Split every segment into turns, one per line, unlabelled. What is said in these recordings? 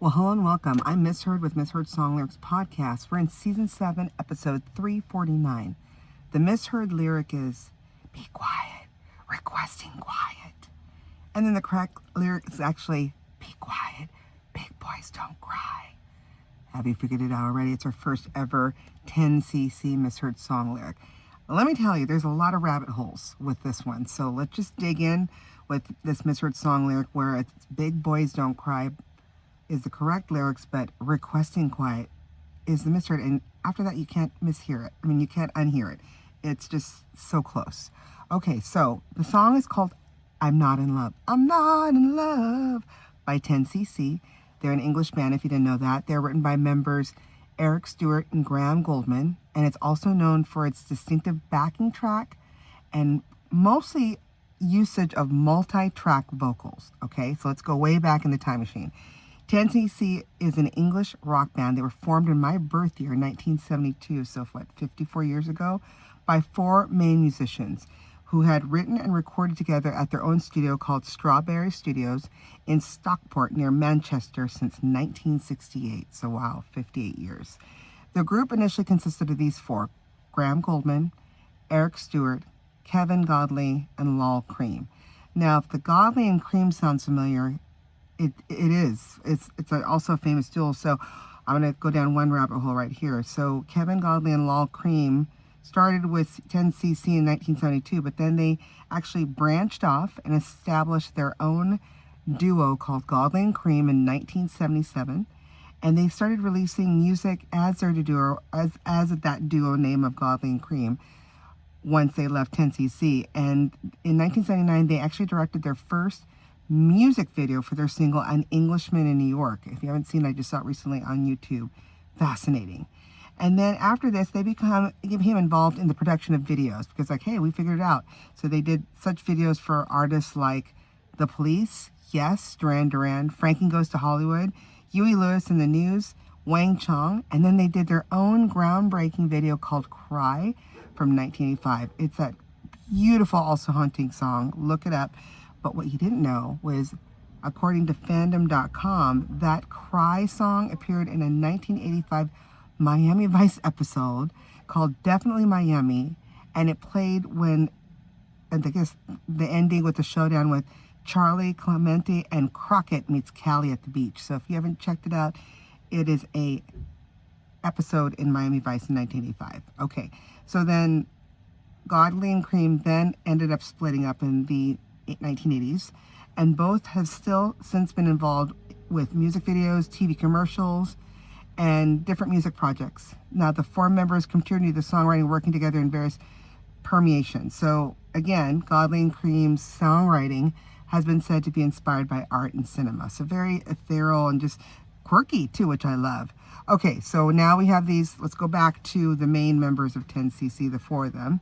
Well, hello and welcome. I'm Miss Heard with Miss Heard Song Lyrics Podcast. We're in Season 7, Episode 349. The Miss Heard lyric is, be quiet, requesting quiet. And then the correct lyric is actually, be quiet, big boys don't cry. Have you figured it out already? It's our first ever 10cc Miss Heard song lyric. Let me tell you, there's a lot of rabbit holes with this one. So let's just dig in with this Miss Heard song lyric where it's big boys don't cry is the correct lyrics, but requesting quiet is the misheard. And after that, you can't mishear it. I mean, you can't unhear it. It's just so close. Okay, so the song is called I'm Not in Love. I'm Not in Love by 10cc. They're an English band, if you didn't know that. They're written by members Eric Stewart and Gouldman, and it's also known for its distinctive backing track and mostly usage of multi-track vocals. Okay, so let's go way back in the time machine. 10cc is an English rock band. They were formed in my birth year, 1972, so 54 years ago, by four main musicians who had written and recorded together at their own studio called Strawberry Studios in Stockport near Manchester since 1968. So wow, 58 years. The group initially consisted of these four: Graham Gouldman, Eric Stewart, Kevin Godley, and Creme. Now, if the Godley and Creme sounds familiar, it is. It's also a famous duo. So I'm going to go down one rabbit hole right here. So Kevin Godley and Creme started with 10cc in 1972, but then they actually branched off and established their own duo called Godley and Creme in 1977. And they started releasing music as their duo, as that duo name of Godley and Creme once they left 10cc. And in 1979, they actually directed their first music video for their single An Englishman in New York. If you haven't seen it, I just saw it recently on YouTube. Fascinating. And then after this, they became involved in the production of videos because, like, hey, we figured it out. So they did such videos for artists like The Police, Yes, Duran Duran, Frankie Goes to Hollywood, Huey Lewis and the News, Wang Chung, and then they did their own groundbreaking video called Cry from 1985. It's that beautiful, also haunting song. Look it up. But what you didn't know was, according to fandom.com, that Cry song appeared in a 1985 Miami Vice episode called Definitely Miami, and it played when, I guess, the ending with the showdown with Charlie, Clemente, and Crockett meets Callie at the beach. So if you haven't checked it out, it is a episode in Miami Vice in 1985. Okay, so then Godley and Creme then ended up splitting up in the 1980s, and both have still since been involved with music videos, TV commercials, and different music projects. Now, the four members continued the songwriting, working together in various permeations. So again, Godley and Creme's songwriting has been said to be inspired by art and cinema. So very ethereal and just quirky too, which I love. Okay, so now we have these. Let's go back to the main members of 10cc, the four of them.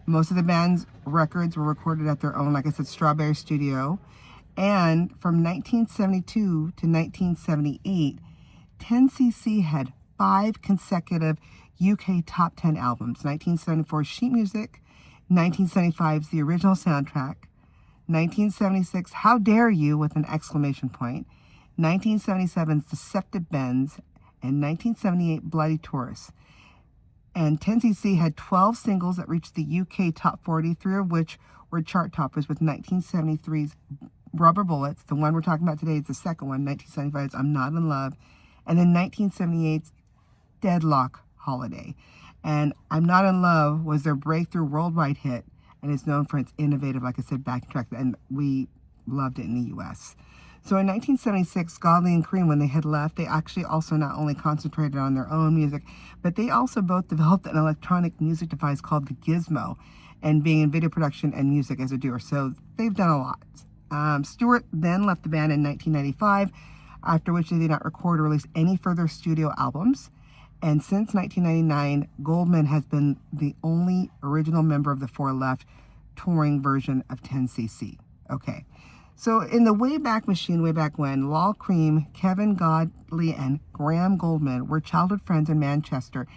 Most of the band's records were recorded at their own, like I said, Strawberry Studio. And from 1972 to 1978, 10cc had 5 consecutive UK top 10 albums. 1974's Sheet Music, 1975's The Original Soundtrack, 1976 How Dare You with an exclamation point, 1977's Deceptive Bends, and 1978 Bloody Taurus. And 10cc had 12 singles that reached the UK top 40, 3 of which were chart toppers, with 1973's Rubber Bullets. The one we're talking about today is the second one, 1975's I'm Not in Love, and then 1978's Deadlock Holiday. And I'm Not in Love was their breakthrough worldwide hit and is known for its innovative, like I said, backing track, and we loved it in the US. So in 1976, Godley and Creme, when they had left, they actually also not only concentrated on their own music, but they also both developed an electronic music device called the Gizmo, and being in video production and music as a duo. So they've done a lot. Stewart then left the band in 1995, after which they did not record or release any further studio albums. And since 1999, Gouldman has been the only original member of the four left touring version of 10cc. Okay. So in the Wayback Machine, way back when, Creme, Kevin Godley, and Graham Gouldman were childhood friends in Manchester.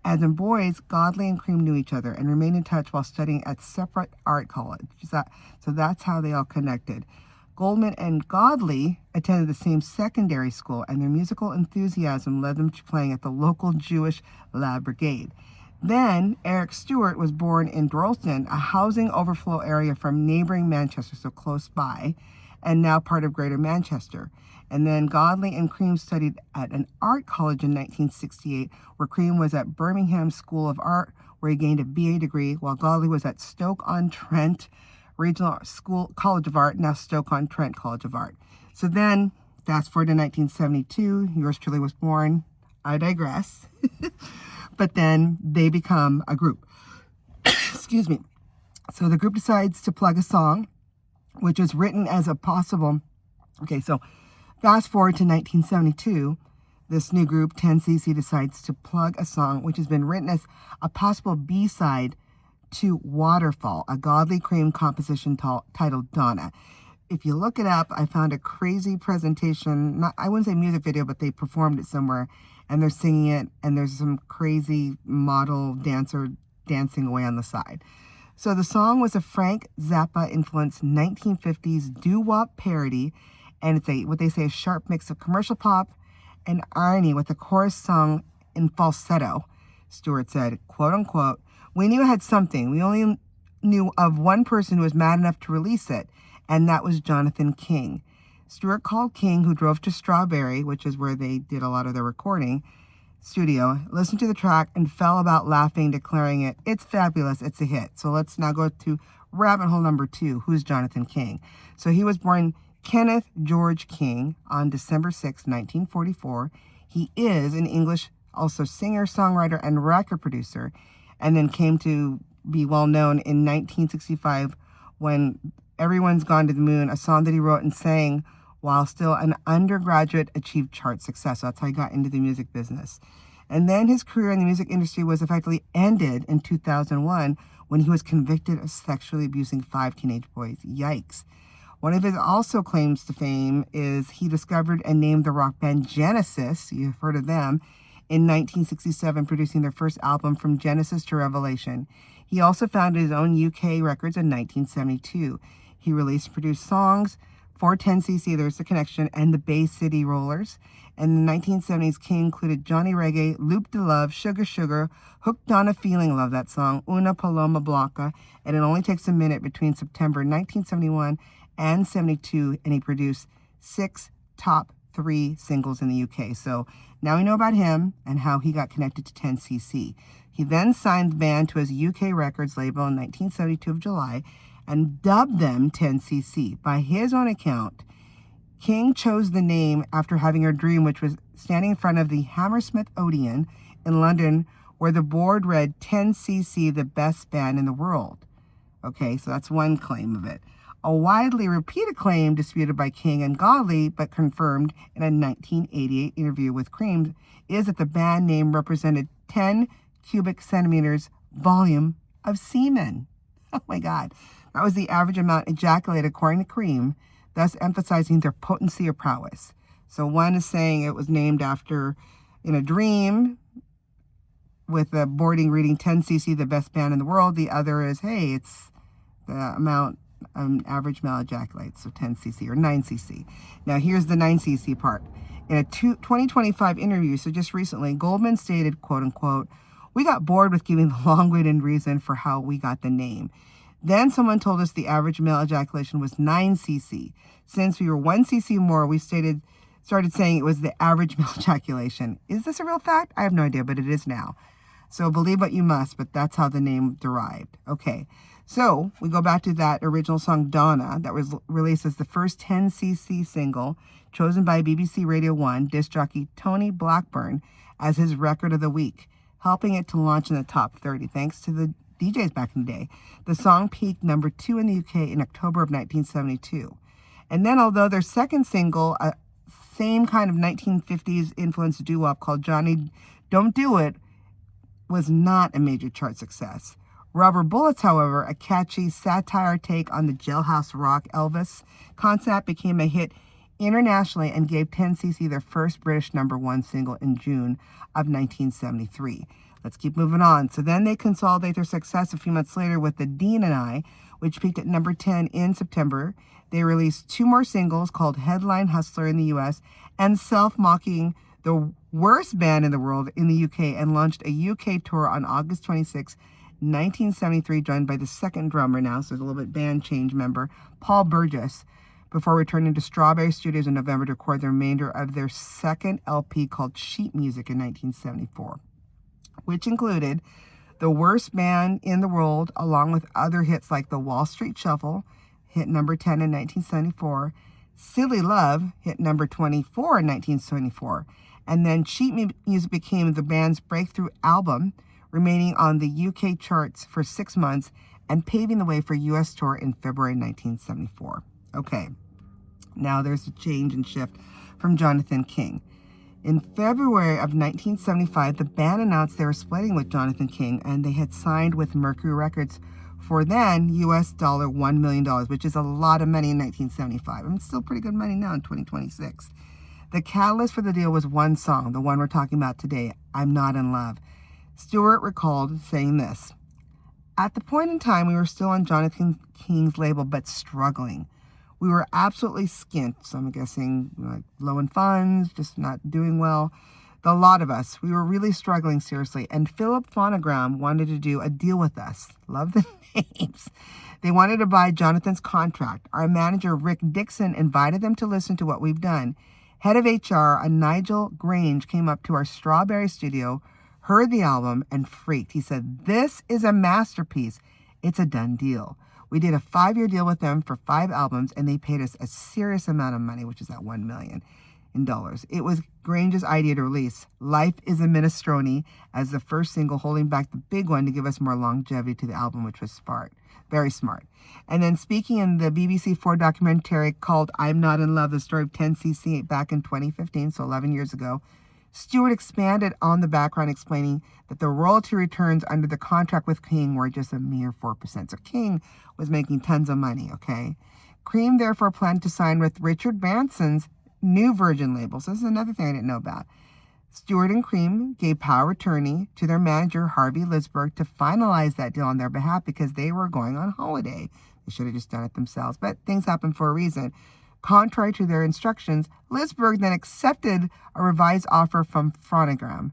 As in boys, Godley and Creme knew each other and remained in touch while studying at separate art colleges. So that's how they all connected. Gouldman and Godley attended the same secondary school, and their musical enthusiasm led them to playing at the local Jewish Lab Brigade. Then, Eric Stewart was born in Droylsden, a housing overflow area from neighboring Manchester, so close by, and now part of Greater Manchester. And then Godley and Creme studied at an art college in 1968, where Creme was at Birmingham School of Art, where he gained a BA degree, while Godley was at Stoke-on-Trent Regional School College of Art, now Stoke-on-Trent College of Art. So then, fast forward to 1972, yours truly was born. I digress. But then they become a group. Excuse me. So the group decides to plug a song, which was written as a possible... Okay, so fast forward to 1972, this new group, 10cc, decides to plug a song which has been written as a possible B-side to Waterfall, a Godley Creme composition titled Donna. If you look it up, I found a crazy presentation, I wouldn't say music video, but they performed it somewhere, and they're singing it, and there's some crazy model dancer dancing away on the side. So the song was a Frank Zappa-influenced 1950s doo-wop parody, and it's what they say, a sharp mix of commercial pop and irony with the chorus sung in falsetto. Stewart said, quote unquote, "We knew it had something. We only knew of one person who was mad enough to release it, and that was Jonathan King." Stewart called King, who drove to Strawberry, which is where they did a lot of their recording studio, listened to the track, and fell about laughing, declaring it's fabulous, it's a hit. So let's now go to rabbit hole number 2. Who's Jonathan King? So he was born Kenneth George King on December 6, 1944. He is an English, also singer, songwriter, and record producer, and then came to be well known in 1965 when Everyone's Gone to the Moon, a song that he wrote and sang while still an undergraduate, achieved chart success. So that's how he got into the music business. And then his career in the music industry was effectively ended in 2001 when he was convicted of sexually abusing 5 teenage boys. Yikes. One of his also claims to fame is he discovered and named the rock band Genesis, you've heard of them, in 1967, producing their first album From Genesis to Revelation. He also founded his own UK records in 1972. He released and produced songs for 10cc, There's the Connection, and the Bay City Rollers. And in the 1970s, King included Johnny Reggae, Loop de Love, Sugar Sugar, Hooked on a Feeling, love that song, Una Paloma Blanca, and It Only Takes a Minute between September 1971 and 72, and he produced 6 top 3 singles in the UK. So now we know about him and how he got connected to 10cc. He then signed the band to his UK Records label in 1972 of July and dubbed them 10cc. By his own account, King chose the name after having a dream, which was standing in front of the Hammersmith Odeon in London, where the board read 10cc, the best band in the world. Okay, so that's one claim of it. A widely repeated claim disputed by King and Godley, but confirmed in a 1988 interview with Creme, is that the band name represented 10 cubic centimeters volume of semen. Oh my God. That was the average amount ejaculated according to Creme, thus emphasizing their potency or prowess. So one is saying it was named after, in a dream, with the boarding reading 10cc, the best band in the world. The other is, hey, it's the amount average male ejaculates, so 10cc or 9cc. Now here's the 9cc part. In a 2025 interview, so just recently, Gouldman stated, quote unquote, "We got bored with giving the long-winded reason for how we got the name. Then someone told us the average male ejaculation was 9cc. Since we were 1cc more, we started saying it was the average male ejaculation." Is this a real fact? I have no idea, but it is now. So believe what you must, but that's how the name derived. Okay, so we go back to that original song Donna that was released as the first 10cc single, chosen by BBC Radio 1 disc jockey Tony Blackburn as his record of the week, helping it to launch in the top 30 thanks to the DJs back in the day. The song peaked number 2 in the UK in October of 1972. And then, although their second single, a same kind of 1950s influenced doo-wop called Johnny Don't Do It, was not a major chart success. Rubber Bullets, however, a catchy satire take on the jailhouse rock Elvis concept, became a hit internationally and gave 10cc their first British #1 single in June of 1973. Let's keep moving on. So then they consolidate their success a few months later with The Dean and I, which peaked at number 10 in September. They released 2 more singles called Headline Hustler in the US and Self-Mocking the Worst Band in the World in the UK, and launched a UK tour on August 26, 1973, joined by the second drummer now, so there's a little bit band change member, Paul Burgess, before returning to Strawberry Studios in November to record the remainder of their second LP called Sheet Music in 1974, which included The Worst Band in the World, along with other hits like The Wall Street Shuffle, hit number 10 in 1974, Silly Love, hit number 24 in 1974, and then Sheet Music became the band's breakthrough album, remaining on the UK charts for 6 months and paving the way for US tour in February 1974. Okay, now there's a change and shift from Jonathan King. In February of 1975, the band announced they were splitting with Jonathan King, and they had signed with Mercury Records for then US $1 million, which is a lot of money in 1975. And it's still pretty good money now in 2026. The catalyst for the deal was one song, the one we're talking about today, I'm Not in Love. Stewart recalled saying this: "At the point in time, we were still on Jonathan King's label, but struggling. We were absolutely skint, so I'm guessing like low in funds, just not doing well. The lot of us, we were really struggling seriously. And Philip Phonogram wanted to do a deal with us." Love the names. "They wanted to buy Jonathan's contract. Our manager, Rick Dixon, invited them to listen to what we've done. Head of HR, a Nigel Grange, came up to our Strawberry studio, heard the album, and freaked. He said, 'This is a masterpiece. It's a done deal.' We did a 5-year deal with them for 5 albums, and they paid us a serious amount of money, which is at $1 million in dollars. It was Grange's idea to release Life is a Minestrone as the first single, holding back the big one to give us more longevity to the album, which was smart. Very smart. And then speaking in the BBC4 documentary called I'm Not in Love, the story of 10cc back in 2015, so 11 years ago, Stewart expanded on the background, explaining that the royalty returns under the contract with King were just a mere 4%. So King was making tons of money, okay? Creme therefore planned to sign with Richard Branson's New Virgin label. So this is another thing I didn't know about. Stewart and Creme gave power of attorney to their manager, Harvey Lisberg, to finalize that deal on their behalf because they were going on holiday. They should have just done it themselves, but things happen for a reason. Contrary to their instructions, Lisberg then accepted a revised offer from Phonogram.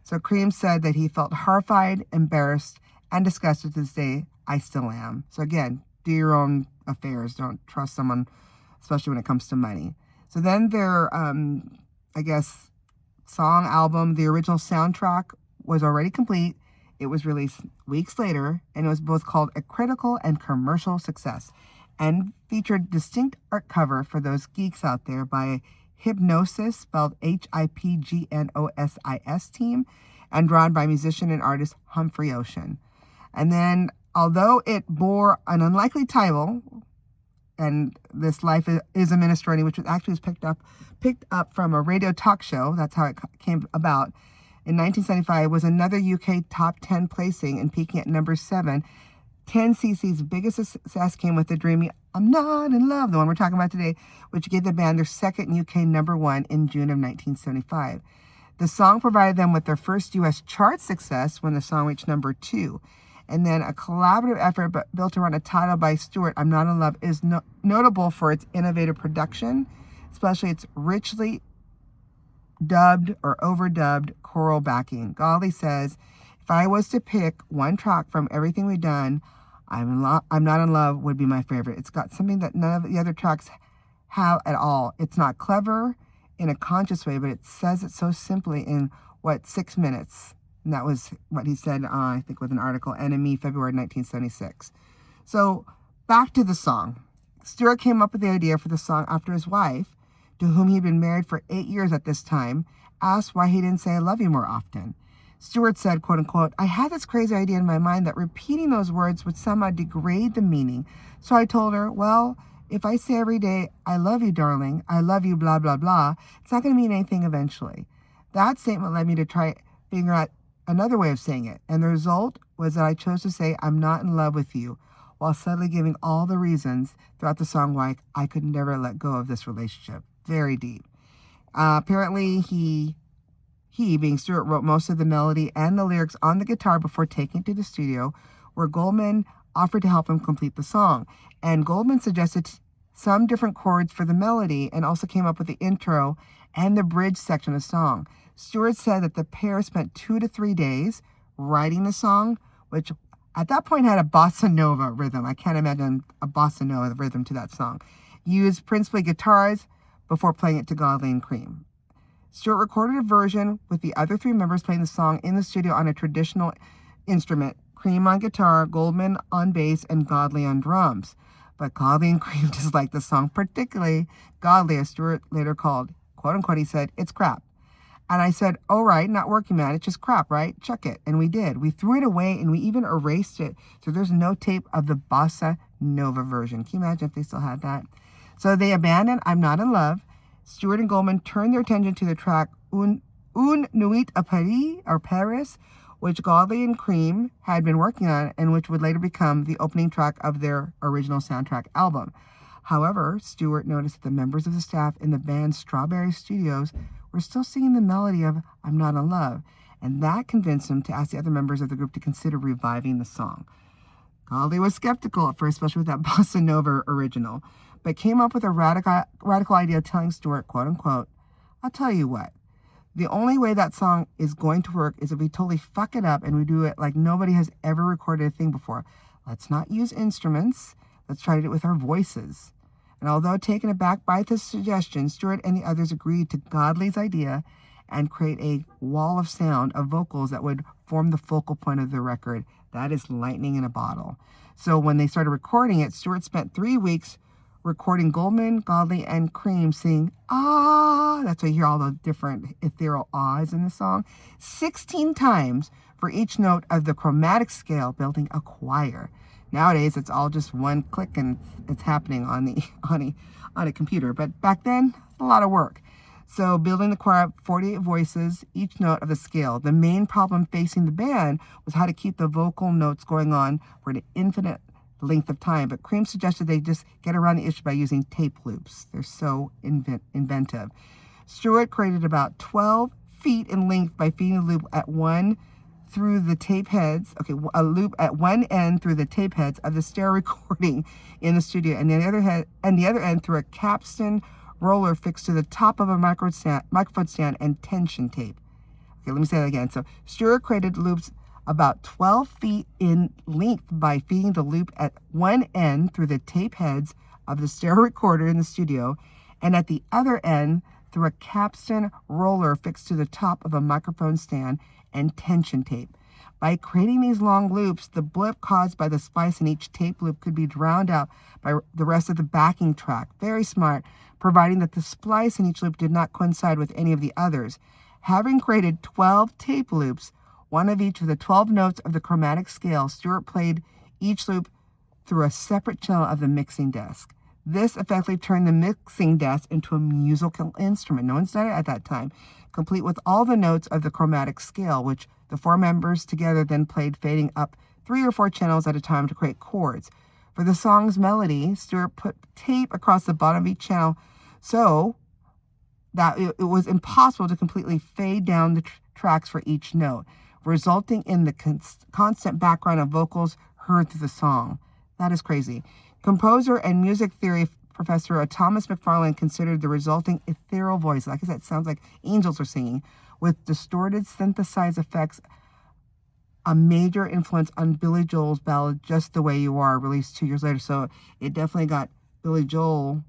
So Creme said that he felt horrified, embarrassed, and disgusted to this day. I still am. So again, do your own affairs. Don't trust someone, especially when it comes to money. So then their, song album, the original soundtrack, was already complete. It was released weeks later, and it was both called a critical and commercial success, and featured distinct art cover for those geeks out there by Hypnosis, spelled Hipgnosis team, and drawn by musician and artist Humphrey Ocean. And then, although it bore an unlikely title, and this Life is a Minestrone, which was actually picked up from a radio talk show, that's how it came about, in 1975, was another UK top 10 placing and peaking at number 7. 10cc's biggest success came with the dreamy I'm Not in Love, the one we're talking about today, which gave the band their second UK number 1 in June of 1975. The song provided them with their first US chart success when the song reached number 2. And then a collaborative effort built around a title by Stewart, I'm Not in Love, is notable for its innovative production, especially its richly dubbed or overdubbed choral backing. Godley says, if I was to pick one track from everything we've done, I'm Not in Love would be my favorite. It's got something that none of the other tracks have at all. It's not clever in a conscious way, but it says it so simply in, 6 minutes. And that was what he said, I think, with an article, NME, February 1976. So back to the song. Stewart came up with the idea for the song after his wife, to whom he'd been married for 8 years at this time, asked why he didn't say I love you more often. Stewart said, quote unquote, I had this crazy idea in my mind that repeating those words would somehow degrade the meaning. So I told her, well, if I say every day, I love you, darling, I love you, blah, blah, blah, it's not going to mean anything eventually. That statement led me to try figuring out another way of saying it. And the result was that I chose to say, I'm not in love with you, while subtly giving all the reasons throughout the song why I could never let go of this relationship. Very deep. Apparently, he, being Stewart, wrote most of the melody and the lyrics on the guitar before taking it to the studio, where Gouldman offered to help him complete the song. And Gouldman suggested some different chords for the melody and also came up with the intro and the bridge section of the song. Stewart said that the pair spent 2 to 3 days writing the song, which at that point had a bossa nova rhythm. I can't imagine a bossa nova rhythm to that song. Used principally guitars before playing it to Godley and Creme. Stewart recorded a version with the other 3 members playing the song in the studio on a traditional instrument, Creme on guitar, Gouldman on bass, and Godley on drums. But Godley and Creme disliked the song, particularly Godley, as Stewart later called, quote unquote, he said, "It's crap." And I said, "Oh, right, not working, man. It's just crap, right? Chuck it." And we did. We threw it away and we even erased it. So there's no tape of the bossa nova version. Can you imagine if they still had that? So they abandoned I'm Not in Love. Stewart and Gouldman turned their attention to the track Nuit à Paris, which Godley and Creme had been working on and which would later become the opening track of their original soundtrack album. However, Stewart noticed that the members of the staff in the band's Strawberry Studios were still singing the melody of I'm Not in Love, and that convinced him to ask the other members of the group to consider reviving the song. Godley was skeptical at first, especially with that bossa nova original, but came up with a radical idea telling Stewart, quote unquote, "I'll tell you what, the only way that song is going to work is if we totally fuck it up and we do it like nobody has ever recorded a thing before. Let's not use instruments. Let's try to do it with our voices." And although taken aback by this suggestion, Stewart and the others agreed to Godley's idea and create a wall of sound of vocals that would form the focal point of the record. That is lightning in a bottle. So when they started recording it, Stewart spent 3 weeks recording Gouldman, Godley, and Creme sing, "ah." That's why you hear all the different ethereal ahs in the song. 16 times for each note of the chromatic scale, building a choir. Nowadays, it's all just one click and it's happening on a computer. But back then, a lot of work. So building the choir up 48 voices, each note of the scale. The main problem facing the band was how to keep the vocal notes going on for an infinite length of time. But Creme suggested they just get around the issue by using tape loops. They're so inventive. Stewart created about 12 feet in length by feeding the loop at one through the tape heads, a loop at one end through the tape heads of the stereo recording in the studio, and the other end through a capstan roller fixed to the top of a microphone stand and tension tape. Okay, let me say that again. So Stewart created loops about 12 feet in length by feeding the loop at one end through the tape heads of the stereo recorder in the studio, and at the other end through a capstan roller fixed to the top of a microphone stand and tension tape. By creating these long loops, the blip caused by the splice in each tape loop could be drowned out by the rest of the backing track. Very smart, providing that the splice in each loop did not coincide with any of the others. Having created 12 tape loops, one of each of the 12 notes of the chromatic scale, Stewart played each loop through a separate channel of the mixing desk. This effectively turned the mixing desk into a musical instrument. No one's done it at that time, complete with all the notes of the chromatic scale, which the 4 members together then played, fading up 3 or 4 channels at a time to create chords. For the song's melody, Stewart put tape across the bottom of each channel so that it was impossible to completely fade down the tracks for each note, resulting in the constant background of vocals heard through the song. That is crazy. Composer and music theory professor Thomas McFarlane considered the resulting ethereal voice, like I said, it sounds like angels are singing, with distorted synthesized effects, a major influence on Billy Joel's ballad Just the Way You Are, released 2 years later. So it definitely got Billy Joel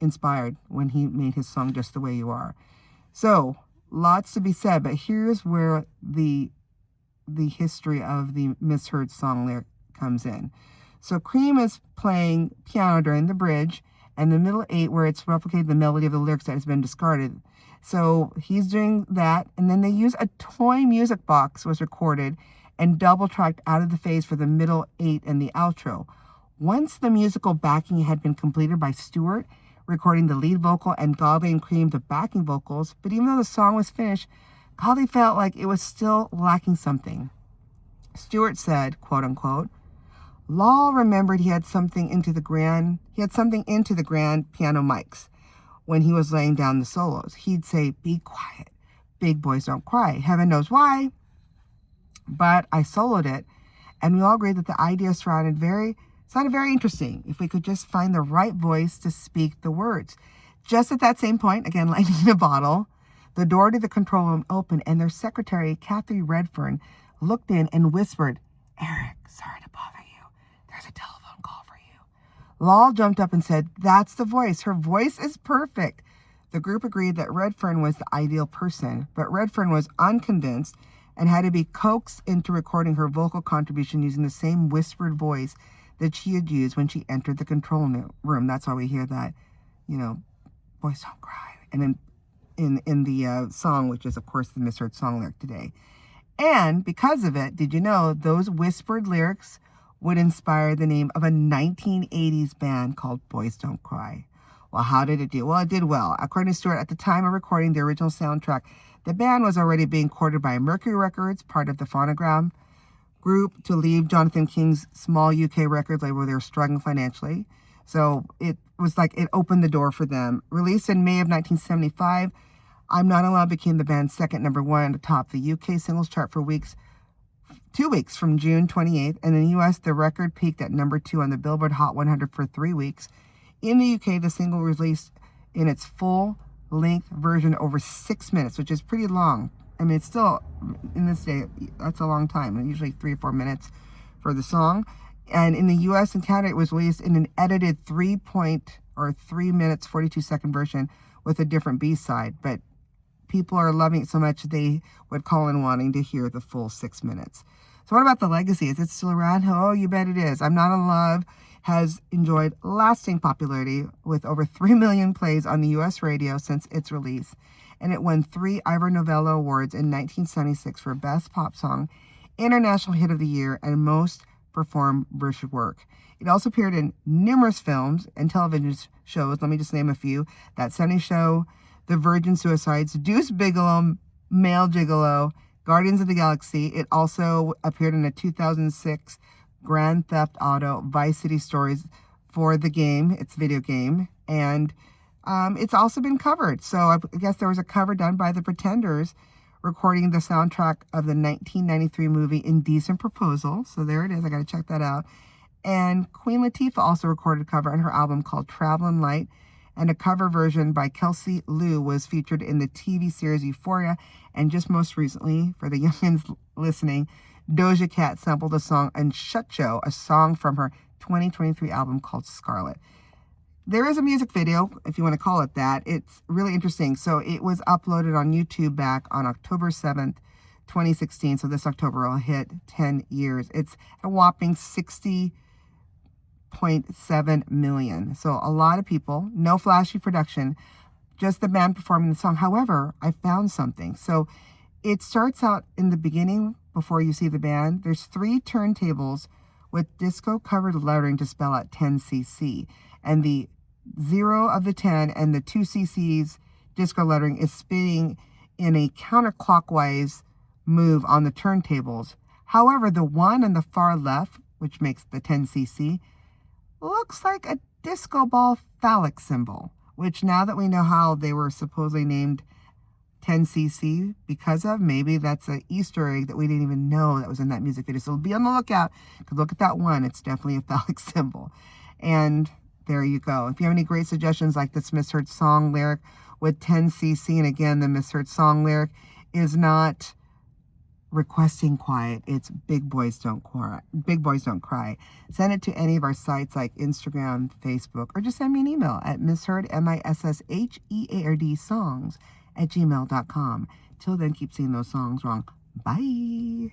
inspired when he made his song Just the Way You Are. So lots to be said, but here's where the history of the misheard song lyric comes in. So Creme is playing piano during the bridge, and the middle 8 where it's replicated the melody of the lyrics that has been discarded. So he's doing that, and then they use a toy music box was recorded and double-tracked out of the phase for the middle 8 and the outro. Once the musical backing had been completed by Stewart, recording the lead vocal, and Godley and Creme the backing vocals, but even though the song was finished, Godley felt like it was still lacking something. Stewart said, quote unquote, "Law remembered he had something into the grand piano mics when he was laying down the solos. He'd say, 'Be quiet. Big boys don't cry.' Heaven knows why. But I soloed it, and we all agreed that the idea sounded very Sounded very interesting if we could just find the right voice to speak the words. Just at that same point, again, lightning in a bottle, the door to the control room opened and their secretary, Kathy Redfern, looked in and whispered, "Eric, sorry to bother you. There's a telephone call for you." Lal jumped up and said, "That's the voice. Her voice is perfect." The group agreed that Redfern was the ideal person, but Redfern was unconvinced and had to be coaxed into recording her vocal contribution using the same whispered voice that she had used when she entered the control room. That's why we hear that, "Boys don't cry." And then in the song, which is, of course, the misheard song lyric today. And because of it, did you know those whispered lyrics would inspire the name of a 1980s band called Boys Don't Cry? Well, how did it do? Well, it did well. According to Stewart, at the time of recording the original soundtrack, the band was already being courted by Mercury Records, part of the Phonogram group, to leave Jonathan King's small UK record label where they were struggling financially. So it was like it opened the door for them. Released in May of 1975, "I'm Not Alone" became the band's second number one atop the UK singles chart for 2 weeks from June 28th. And in the US, the record peaked at number 2 on the Billboard Hot 100 for 3 weeks. In the UK, the single was released in its full-length version over 6 minutes, which is pretty long. I mean, it's still, in this day, that's a long time. Usually 3 or 4 minutes for the song. And in the US and Canada, it was released in an edited 3 minutes, 42-second version with a different B-side. But people are loving it so much they would call in wanting to hear the full 6 minutes. So what about the legacy? Is it still around? Oh, you bet it is. "I'm Not in Love" has enjoyed lasting popularity with over 3 million plays on the U.S. radio since its release. And it won 3 Ivor Novello Awards in 1976 for Best Pop Song, International Hit of the Year, and Most Performed British Work. It also appeared in numerous films and television shows. Let me just name a few. That 70 Show, The Virgin Suicides, Deuce Bigelow, Male Gigolo, Guardians of the Galaxy. It also appeared in a 2006 Grand Theft Auto Vice City Stories for the game, its video game, and it's also been covered. So I guess there was a cover done by the Pretenders recording the soundtrack of the 1993 movie Indecent Proposal. So there it is. I got to check that out. And Queen Latifah also recorded a cover on her album called Travelin' Light, and a cover version by Kelsey Liu was featured in the TV series Euphoria. And just most recently, for the youngins listening, Doja Cat sampled a song on Shut Show, a song from her 2023 album called Scarlet. There is a music video, if you want to call it that. It's really interesting. So it was uploaded on YouTube back on October 7th, 2016. So this October will hit 10 years. It's a whopping 60.7 million. So a lot of people, no flashy production, just the band performing the song. However, I found something. So it starts out in the beginning before you see the band. There's 3 turntables with disco-covered lettering to spell out 10cc. And the 0 of the 10 and the 2cc's disco lettering is spinning in a counterclockwise move on the turntables. However, the one on the far left, which makes the 10cc, looks like a disco ball phallic symbol, which now that we know how they were supposedly named 10cc because of, maybe that's an Easter egg that we didn't even know that was in that music video. So be on the lookout, because look at that one. It's definitely a phallic symbol. And there you go. If you have any great suggestions like this misheard song lyric with 10cc, and again, the misheard song lyric is not requesting quiet, it's Big Boys Don't Cry. Big Boys Don't Cry. Send it to any of our sites like Instagram, Facebook, or just send me an email at misheard, MISSHEARD songs @gmail.com. Till then, keep singing those songs wrong. Bye.